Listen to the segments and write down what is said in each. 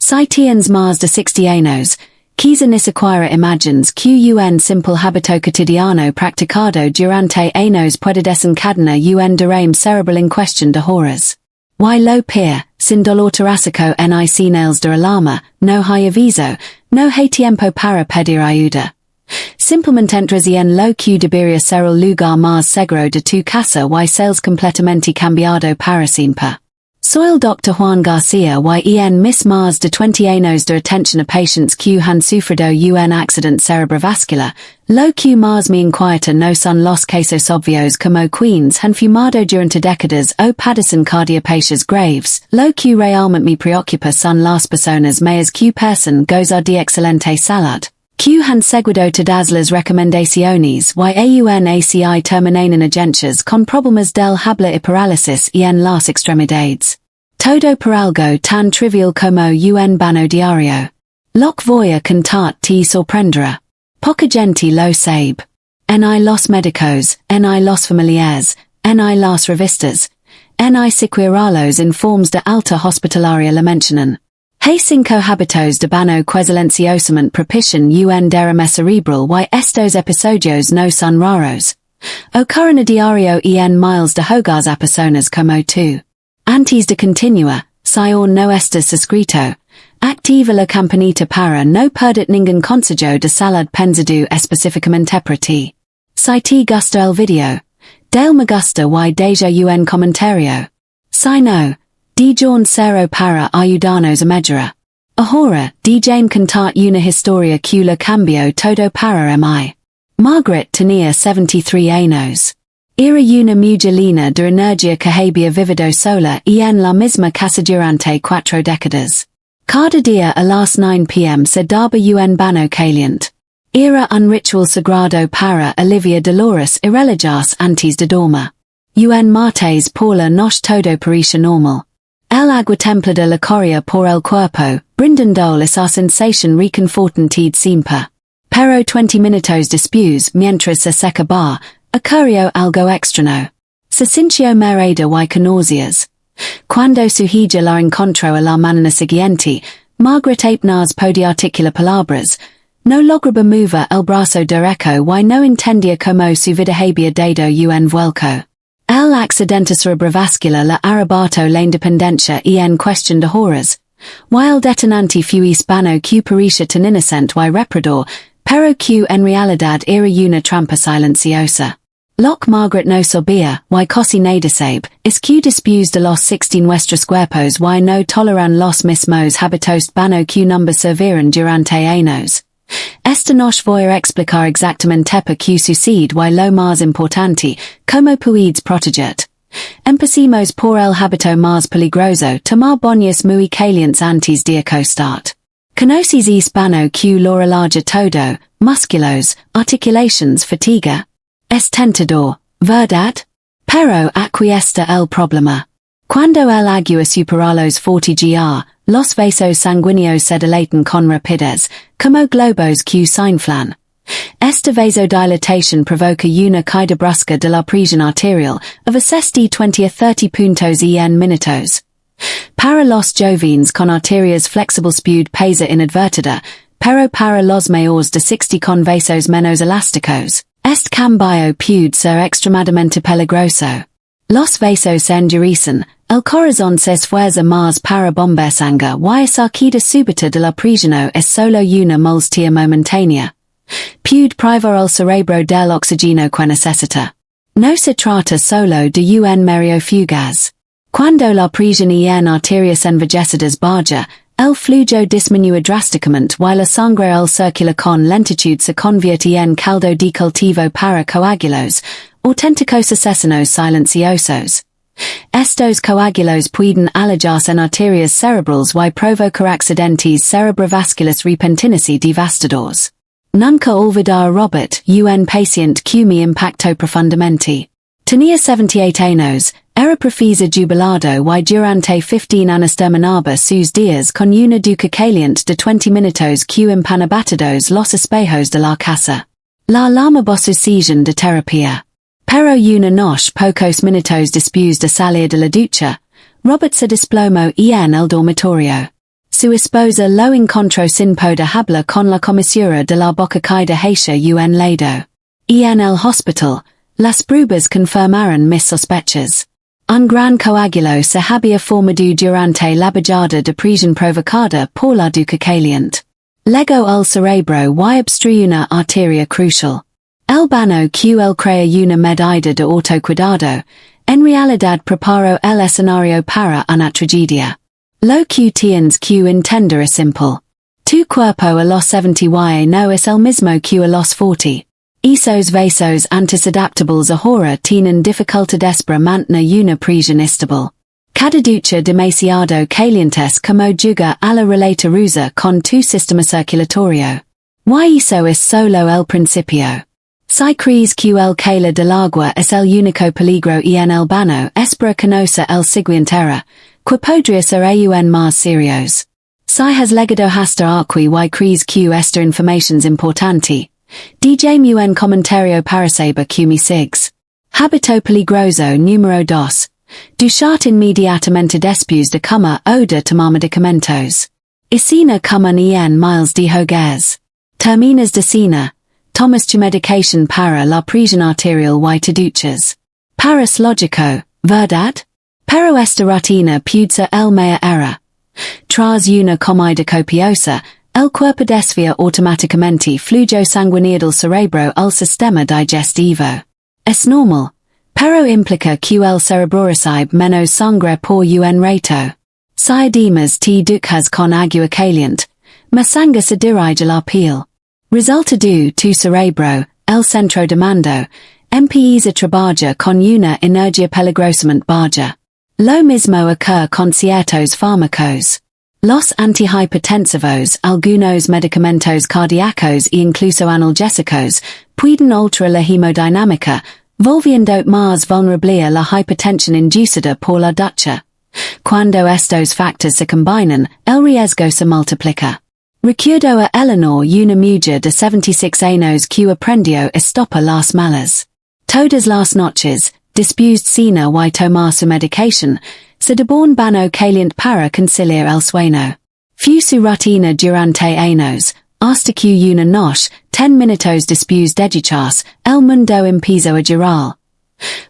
Citians Mars de 60 anos, quizá ni siquiera imagines que un simple hábito cotidiano practicado durante años puede desencadenar un derrame cerebral en cuestión de horas. Y lo peor, sin dolor torácico ni señales de alarma, no hay aviso, no hay tiempo para pedir ayuda. Simplemente entras en lo que debería ser el lugar más seguro de tu casa y sales completamente cambiado para siempre. Soy el Dr. Juan García y en mis más de 20 años de atención a pacientes que han sufrido un accidente cerebrovascular, lo que más me inquieta no son los casos obvios como quienes han fumado durante décadas o padecen cardiopatias graves, lo que realmente me preocupa son las personas mayas que parecen gozar de excelente salud, que han seguido todas las recomendaciones y aun así terminan en urgencias con problemas del habla y parálisis y en las extremidades. Todo por algo tan trivial como un baño diario. Lo que voy a contar te sorprenderá. Poca gente lo sabe. Ni los médicos, ni los familiares, ni las revistas, ni siquiera los informes de alta hospitalaria la mencionan. Hay 5 hábitos de baño que silenciosamente propician un derrame cerebral y estos episodios no son raros. Ocurren a diario en miles de hogares a personas como tú. Antes de continuar, si aún no estás suscrito, activa la campanita para no perder ningún consejo de salud pensado específicamente para ti. Si te gusta el video, dale me gusta y deja un comentario. Si no, digan cero para ayudarnos a mejorar. Ahora, déjame contar una historia que lo cambió todo para mí. Margaret tenía 73 años. Era una mujer de energía que había vivido sola y en la misma casa durante 4 décadas. Cada día a las 9 p.m. se daba un baño caliente. Era un ritual sagrado para aliviar dolores y relajarse antes de dormir. Un martes por la noche todo parecía normal. El agua templada la corría por el cuerpo, brindando esa sensación reconfortante siempre. Pero 20 minutos después, mientras se secaba, ocurrió algo extraño. Se sintió mareada y con náuseas. Cuando su hija la encontró a la mañana siguiente, Margaret apenas podía articular palabras. No lograba mover el brazo derecho y no entendía cómo su vida había dado un vuelco. El accidente cerebrovascular la arrebató la independencia en cuestión de horas. Y el detonante fue hispano que parecía tan inocente y reparador, pero que en realidad era una trampa silenciosa. Lo que Margaret no sabía, y casi nadie sabe, es que después de los 16 nuestros cuerpos y no toleran los mismos hábitos baño que nunca sirvieron durante años. Esta noche voy a explicar exactamente por qué sucede y lo más importante, cómo puedes protegerte. Empecemos por el hábito más peligroso, tomar baños muy calientes antes de acostar. ¿Conoces hispano que lo relaja todo, músculos, articulations, fatiga? Es tentador, ¿verdad? Pero aquí está el problema. Cuando el agua supera los 40 gr, los vasos sanguíneos se dilatan con rapidez, como globos que se inflan. Esta vasodilatación provoca una caída brusca de la presión arterial, a veces de 20 a 30 puntos en minutos. Para los jóvenes con arterias flexibles puede pesa inadvertida, pero para los mayores de 60 con vasos menos elásticos, este cambio puede ser extremadamente peligroso. Los vasos se endurecen, el corazón se esfuerza más para bombear sangre y esa caída súbita de la presión es solo una molestia momentánea. Puede privar el cerebro del oxígeno que necesita. No se trata solo de un medio fugaz. Cuando la presión en arterias envejecidas baja, el flujo disminuye drásticamente y la sangre el circula con lentitud se convierte en caldo de cultivo para coágulos, auténticos asesinos silenciosos. Estos coágulos pueden alojarse en arterias cerebrales y provocar accidentes cerebrovasculares repentinos y devastadores. Nunca olvidar a Robert, un paciente que me impactó profundamente. Tenía 78 años, era profesor jubilado y durante 15 años terminaba sus días con una ducha caliente de 20 minutos que empanabados los espejos de la casa. La llamaba su sesión de terapia. Pero una noche pocos minutos después de salir de la ducha, Robert se desplomó en el dormitorio. Su esposa lo encontró sin poder hablar con la comisura de la boca caída hacia un lado. En el hospital, las pruebas confirmaron mis sospechas. Un gran coágulo se había formado durante la bajada de presión provocada por la ducha caliente. Luego el cerebro y obstruye una arteria crucial. El baño que él crea una medida de autocuidado, en realidad preparó el escenario para una tragedia. Lo que tienes que entender es simple. Tu cuerpo a los 70 y no es el mismo que a los 40. Esos vasos antisadaptables ahora tienen dificultades para mantener una presión estable. Cada ducha demasiado caliente como juga a la relata rusa con tu sistema circulatorio. Y eso es solo el principio. Si crees que el calor del agua es el único peligro en el baño espera conocer el siguiente era, que podría ser aún más serios. Si has legado hasta aquí y crees que esta información es importante, dígame un comentario para saber que me sigues. Hábito peligroso número 2. Duchar inmediatamente después de comer o de tomar medicamentos. Escena comen en miles de hogares. Terminas de cena, tomas tu medicación para la presión arterial y te duchas. Paras lógico, ¿verdad? Pero esta rutina puede ser el mayor error. Tras una comida copiosa, el cuerpo desvía automáticamente flujo sanguíneo del cerebro al sistema digestivo. Es normal, pero implica que el cerebro recibe menos sangre por un rato. Si además te duchas con agua caliente, más sangre se dirige a la piel. Resulta de tu cerebro, el centro de mando, empieza a trabajar con una energía peligrosamente baja. Lo mismo ocurre con ciertos fármacos. Los antihipertensivos, algunos medicamentos cardíacos e incluso analgésicos, pueden alterar la hemodinámica, volviendo más vulnerable a la hipertensión inducida por la ducha. Cuando estos factores se combinan, el riesgo se multiplica. Recuerdo a Eleanor una mujer de 76 años que aprendió a stopar las malas. Todas las noches, después de cena y tomar su medicación, se daba un baño caliente para conciliar el sueño. Fue su rutina durante años, hasta que una noche, 10 minutos después de ducharse, el mundo empezó a girar.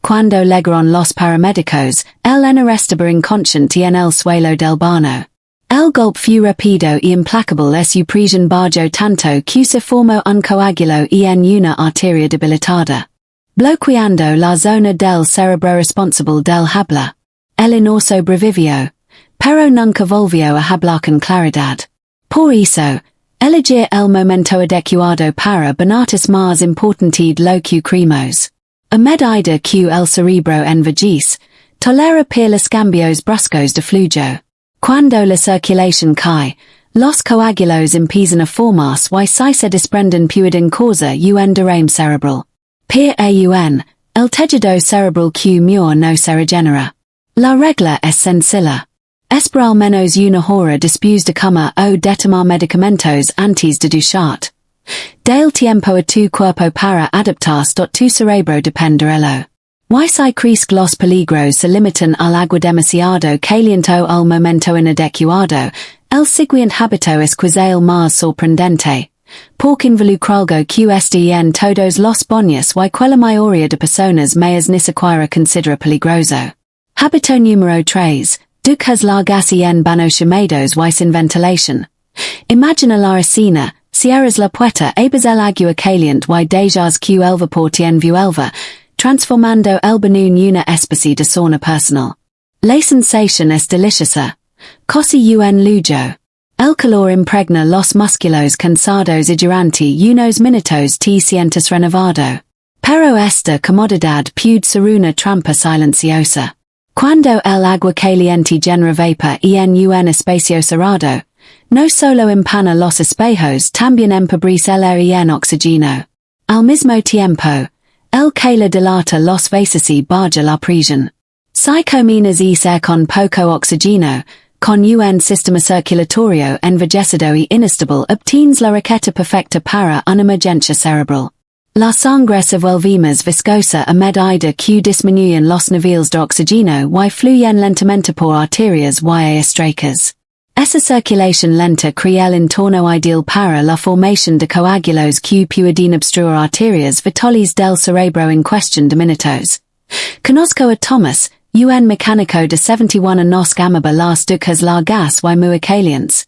Cuando llegaron los paramédicos, él estaba inconsciente en el suelo del baño. El golpe fue rápido y implacable su presión bajó tanto que se formó un coágulo en una arteria debilitada, bloqueando la zona del cerebro responsable del habla. El no sobrevivió, pero nunca volvió a hablar con claridad. Por eso, elegir el momento adecuado para bañarse más importante de lo que creemos. A medida que el cerebro envejece, tolera los cambios bruscos de flujo. Cuando la circulación cae, los coágulos empiezan a formarse y si se desprenden pueden causar un derrame cerebral. Per aún, el tejido cerebral que murió no se regenera. La regla es sencilla. Esperar menos una hora después de comer o de tomar medicamentos antes de duchar. Del tiempo a tu cuerpo para adaptarse. Tu cerebro dependerá. Y si crees que los peligros se limitan al agua demasiado caliente o al momento inadecuado, el siguiente hábito es quizá el más sorprendente. Porque involucralgo que este en todos los baños y que la mayoría de personas mayas ni siquiera considera peligroso. Hábito número 3. Duchas largas en baños llamados y sin ventilación. Imagina la escena, cierras la puerta, abres el agua caliente y dejas que el vapor te envuelva, transformando el baño en una especie de sauna personal. La sensación es deliciosa. Casi un lujo. El calor impregna los músculos cansados y durante unos minutos te sientes renovado. Pero esta comodidad puede ser una trampa silenciosa. Cuando el agua caliente genera vapor en un espacio cerrado, no solo empana los espejos, también empobrece el aire en oxígeno. Al mismo tiempo, el calor dilata los vasos y baja la presión. Si caminas y ser con poco oxígeno, con un sistema circulatorio envejecido y inestable obtienes la receta perfecta para una emergencia cerebral. La sangre se vuelve más viscosa a medida que disminuyen los niveles de oxígeno y fluyen lentamente por arterias y estrechas. Essa circulation lenta crea el entorno ideal para la formación de coágulos que pueden obstruir arterias vitales del cerebro en cuestión de minutos. Conozco a Thomas, un mecánico de 71 años amaba las duchas largas y muy calientes.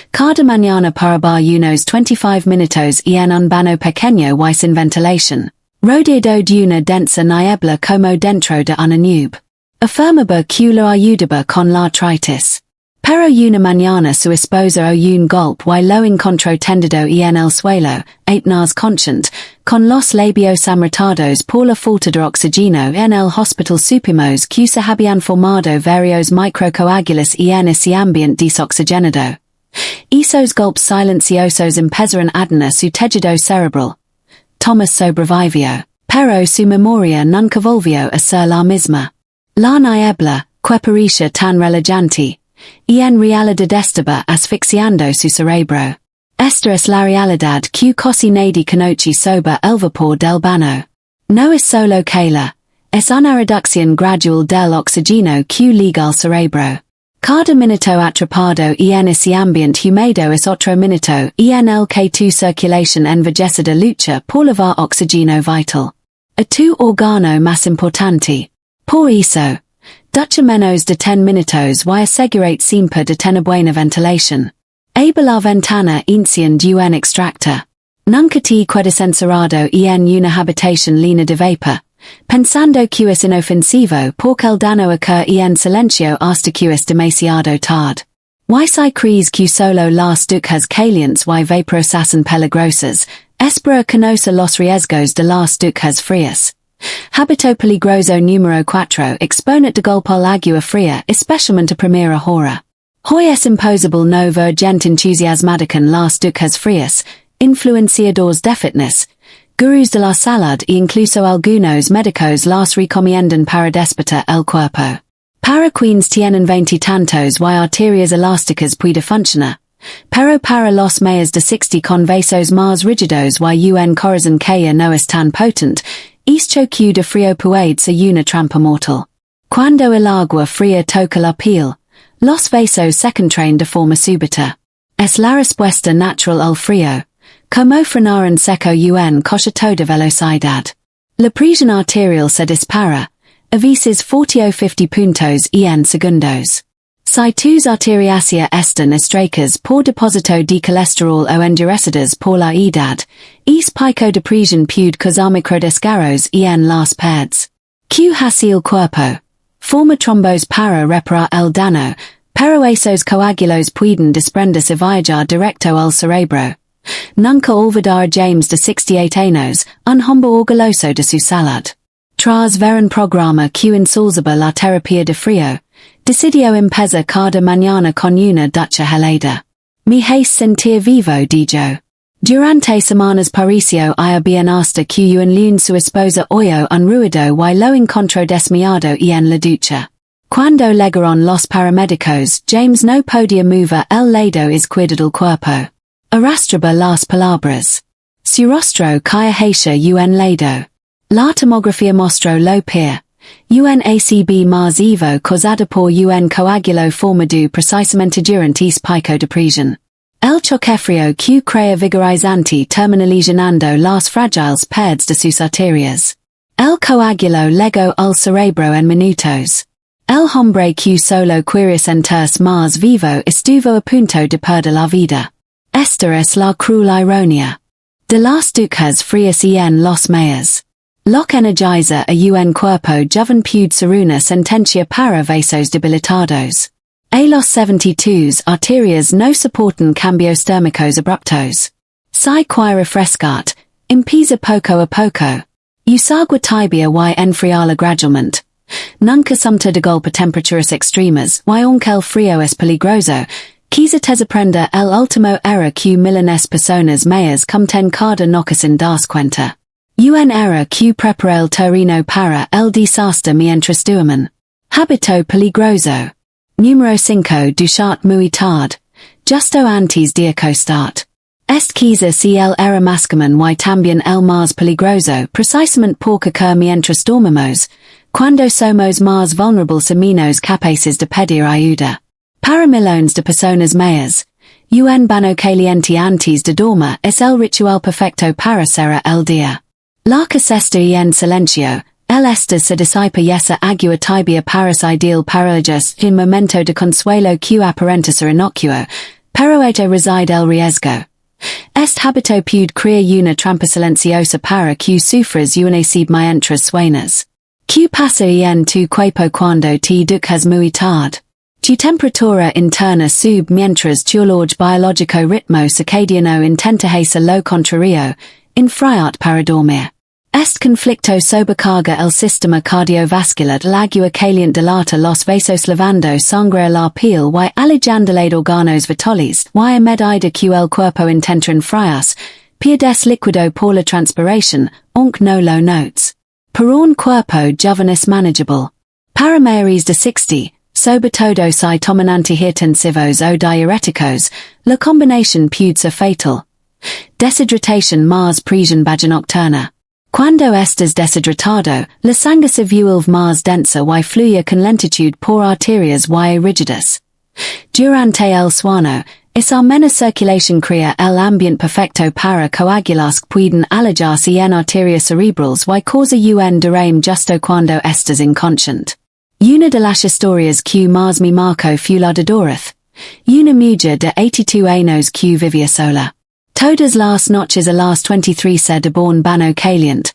Cada mañana para unos 25 minutos en un baño pequeño y sin ventilación, rodeado de una densa niebla como dentro de una nube. Afirmaba que lo ayudaba con la artritis. Pero una mañana su esposa o un golpe y lo encontró tendido en el suelo, 8 horas conscient, con los labios amortados por la falta de oxígeno en el hospital supimos que se habían formado varios microcoágulos en ese ambiente desoxigenado. Esos golpes silenciosos empezaron a dañar su tejido cerebral. Thomas sobrevivió, pero su memoria nunca volvió a ser la misma. La niebla, que parecía tan relajante, en realidad estaba asfixiando su cerebro. Esta es la realidad que casi nadie conoce sobre el vapor del baño. No es solo que es una reducción gradual del oxígeno que liga al cerebro. Cada minuto atrapado en ese ambiente húmedo es otro minuto en el que tu circulación envejecida lucha por lavar oxígeno vital. A tu órgano más importante. Por eso, ducha menos de 10 minutos y asegurate siempre de tener buena ventilación. Abre la ventana enciende un extractor. Nunca te quedes encerrado en una habitación llena de vapor, pensando que es inofensivo porque el daño ocurre en silencio hasta que es demasiado tarde. Y si crees que solo las duchas calientes y vaporosas son peligrosas, espera conocer los riesgos de las duchas frías. Hábito peligroso número 4. Exponer de golpe al agua fría, especialmente a primera hora. Hoy es imposible no ver gente entusiasmada en las duchas frías, influenciadores de fitness, gurús de la salud e incluso algunos médicos las recomiendan para despertar el cuerpo. Para quienes tienen 20 tantos y arterias elásticas puede funcionar, pero para los mayores de 60 con vasos más rígidos y un corazón que no es tan potente, esto que de frío puede ser una trampa mortal. Cuando el agua fría toca la piel, los vasos se contraen de forma súbita. Es la respuesta natural al frío, como frenar en seco coche toda velocidad. La presión arterial se dispara, a veces 40 o 50 puntos en segundos. Si tus arterias están estrechas por depósito de colesterol o endurecidas por la edad, es pico de presión puede causar microdesgarros en las pads. Que hace el cuerpo? Forma trombos para reparar el daño, pero esos coágulos pueden desprenderse y viajar directo al cerebro. Nunca olvidar James de 68 años, un hombre orgulloso de su salud. Tras ver un programa que ensalzaba la terapia de frío, decidió empezar cada mañana con una ducha helada. Me hace sentir vivo, dijo. Durante semanas pareció ir bien hasta que un lunes su esposa oyó un ruido y lo encontró desmayado en la ducha. Cuando llegaron los paramédicos, James no podía mover el lado izquierdo del cuerpo. Arrastraba las palabras. Su rostro caía hacia un lado. La tomografía mostró lo peor. Un ACV más evo causada por un coágulo formado precisamente durante ese pico de presión. El choque frío que crea vigorizante termina lesionando las fragiles paredes de sus arterias. El coágulo llegó al cerebro en minutos. El hombre que solo quería sentirse más vivo estuvo a punto de perder la vida. Esta es la cruel ironía de las duchas frías en los mayores. Lo que energiza a un cuerpo joven puede ser una sentencia para vasos debilitados. A los 72 arterias no soportan cambios térmicos abruptos. Si quiere refrescar, empieza poco a poco. Usagua tibia y enfriarla gradualmente. Nunca sumta de golpe temperaturas extremas y aunque el frío es peligroso, quizá desaprenda el último error que milanes personas mayas cometen cada noche sin das cuenta. Un error que prepara el terreno para el desastre mientras duermen. Hábito peligroso. Número 5. Duchar muy tarde. Justo antes de acostar. Este quizá si el error más común y también el más peligroso precisamente porque ocurre mientras dormimos, cuando somos más vulnerables y menos capaces de pedir ayuda. Para millones de personas mayas. Un bano caliente antes de dormir es el ritual perfecto para cerrar el día. La siesta en silencio. El este se disipa yesa agua tibia paras ideal para ellos un momento de consuelo que aparenta inocuo, pero ello reside el riesgo. Este hábito puede crear una trampa silenciosa para que sufras una sed mientras sueñas. ¿Qué pasa en tu cuerpo cuando te duchas muy tarde? Tu temperatura interna sube mientras tu reloj biológico ritmo circadiano intenta hacer lo contrario, enfriarte para dormir. Este conflicto sobrecarga el sistema cardiovascular, el agua caliente dilata los vasos lavando sangre a la piel y alejando los órganos vitales, y a medida que el cuerpo intenta enfriarse, pierdes líquido por la transpiración, aunque no lo notes. Para un cuerpo joven es manageable. Para mayores de 60, sobre todo si toman antihipertensivos o diuréticos, la combinación puede ser fatal. Deshidratación más presión baja nocturna. Cuando estés deshidratado, la sangre se vuelve más densa y fluye con lentitud por arterias y rígidas. Durante el sueño, esa menos circulación crea el ambiente perfecto para coágulos que pueden alojarse en arterias cerebrales y causa un derrame justo cuando estés inconsciente. Una de las historias que más me marcó fue la de Dorothy, una mujer de 82 años que vivía sola. Todas las noches a las 23 se de bon bano caliente.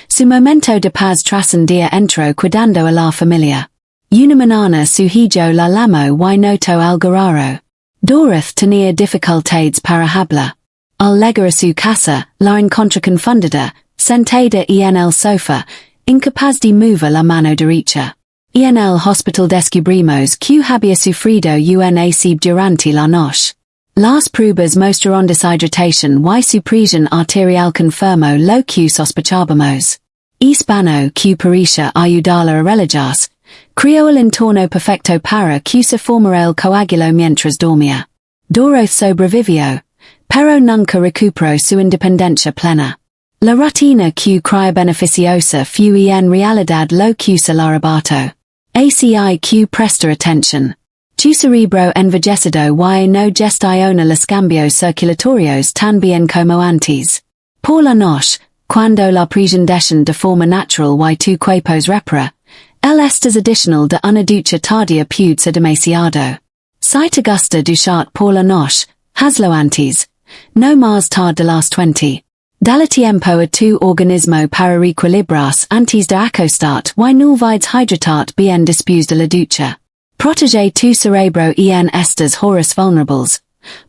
Su momento de paz trascendía entró cuidando a la familia. Una mañana suhijo la llamó y notó algo raro. Dorothy tenía dificultades para hablar. Al llegar a su casa, la encontró confundida, sentada en el sofá, incapaz de mover la mano derecha. En el hospital descubrimos que había sufrido un ACV durante la noche. Las pruebas mostraron deshidratación y su presión arterial confirmó lo que sospechábamos. Hispano que parecía ayudarla a relajarse, creó el entorno perfecto para que se formara el coágulo mientras dormía. Dorothy sobrevivió, pero nunca recuperó su independencia plena. La rutina que creía beneficiosa fue en realidad lo que se la arrebató. ACI que presta atención. Tu cerebro envejecido y no gestiona los cambios circulatorios tan bien como antes. Por la noche, cuando la presión desciende de forma natural y tu cuerpo repara, el estrés adicional de una ducha tardía puede ser demasiado. Si te gusta ducharte por la noche, hazlo antes, no más tarde de las 20. Dale tiempo a tu organismo para reequilibrarse antes de acostarte y no olvides hidratarte bien después de la ducha. Protege tu cerebro en estas horas vulnerables,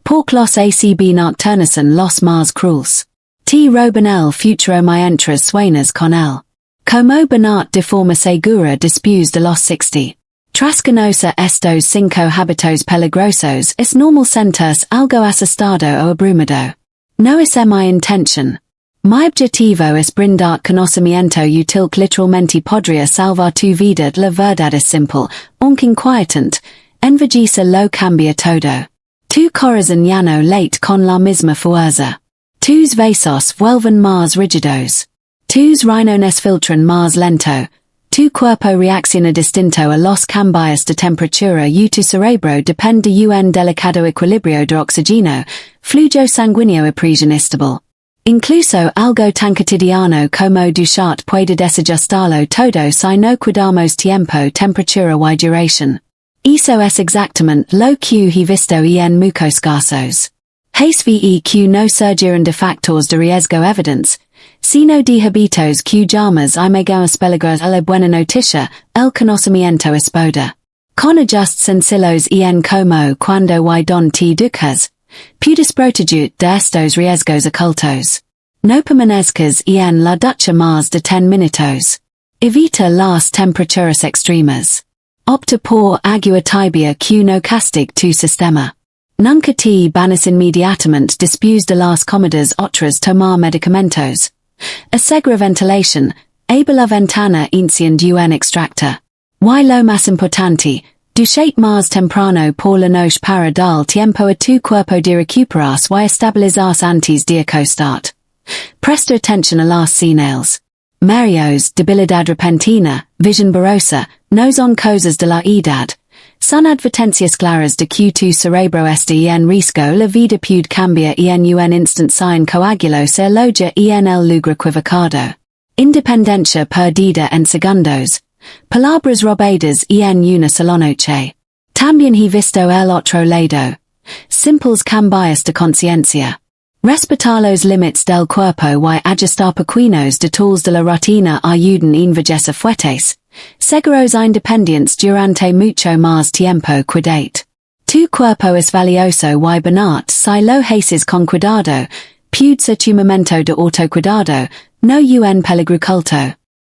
porque los ACV nocturnos son los más crueles. Te roban el futuro mientras sueñas con él. Como bonarte de forma segura después de los 60. Tras conocer estos 5 hábitos peligrosos es normal sentirse algo asustado o abrumado. No es mi intención. Mi objetivo es brindar conocimiento útil que literalmente podría salvar tu vida. La verdad es simple, aunque inquietante, envejece lo cambia todo. Tu corazón ya no late con la misma fuerza. Tus vasos vuelven más rígidos. Tus riñones filtran más lento. Tu cuerpo reacciona distinto a los cambios de temperatura y tu cerebro depende de un delicado equilibrio de oxígeno, flujo sanguíneo y presión estable. Incluso algo tan cotidiano como ducharte puede desajustarlo todo si no cuidamos tiempo, temperatura y duración. Eso es exactamente lo que he visto en muchos casos. HSVE que no surgieron de factores de riesgo evidentes, sino de hábitos que llamas y megamos peligrosos. La buena noticia, el conocimiento es poder. Con ajustes sencillos en como cuando y don te duchas, puedes protegerte de estos riesgos ocultos. No permanezcas en la ducha más de 10 minutos. Evita las temperaturas extremas. Opta por agua tibia que no castigue tu sistema. Nunca te bañes inmediatamente después de las comidas otras tomar medicamentos. Asegura ventilación, abre la ventana enciende un extractor. Y lo más importante, duchate más temprano por la noche para dar tiempo a tu cuerpo de recuperarse y estabilizarse antes de acostarte. Presta atención a las señales. Mareos, debilidad repentina, visión borrosa, no son cosas de la edad, Son advertencias claras de que tu cerebro este en riesgo la vida puede cambiar en un instant sin coagulo se loja en el lugar equivocado. Independencia perdida en segundos. Palabras robadas en una sola noche. También he visto el otro lado. Simples cambios de conciencia. Respetar los límites del cuerpo y ajustar pequeños detalles de la rutina ayudan en envejecer fuertes. Seguros independientes durante mucho más tiempo. Cuidate. Tu cuerpo es valioso y barato si lo haces con cuidado. Puede ser tu momento de autocuidado, no un peligro oculto.